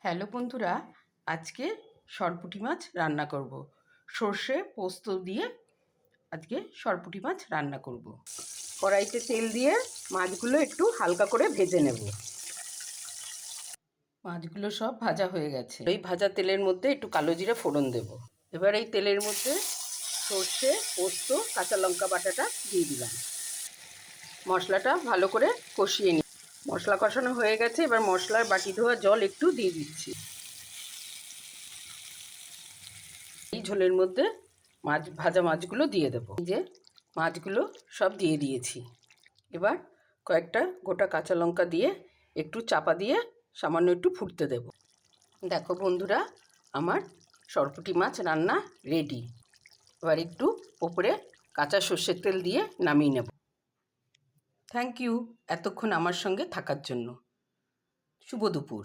Hello বন্ধুরা, আজকে সরপুঁটি মাছ রান্না করব। সর্ষে পোস্ত দিয়ে আজকে সরপুঁটি মাছ রান্না করব। কড়াইতে তেল দিয়ে মাছগুলো একটু হালকা করে ভেজে নেব। মাছগুলো সব ভাজা হয়ে গেছে। এই ভাজা তেলের মধ্যে একটু কালো জিরে ফোড়ন দেব। এবার এই তেলের মধ্যে সর্ষে পোস্ত কাঁচা লঙ্কা বাটাটা দিয়ে দিলাম। মশলাটা ভালো করে কষিয়ে নিই। মশলা কষানো হয়ে গেছে, এবার মশলার বাটি ধোয়া জল একটু দিয়ে দিচ্ছি। এই ঝোলের মধ্যে ভাজা মাছগুলো দিয়ে দেবো। এই যে মাছগুলো সব দিয়ে দিয়েছি। এবার কয়েকটা গোটা কাঁচা লঙ্কা দিয়ে একটু চাপা দিয়ে সামান্য একটু ফুটতে দেব। দেখো বন্ধুরা, আমার সরপুঁটি মাছ রান্না রেডি। এবার একটু ওপরে কাঁচা সর্ষের তেল দিয়ে নামিয়ে নেব। থ্যাংক ইউ এতক্ষণ আমার সঙ্গে থাকার জন্য। শুভ দুপুর।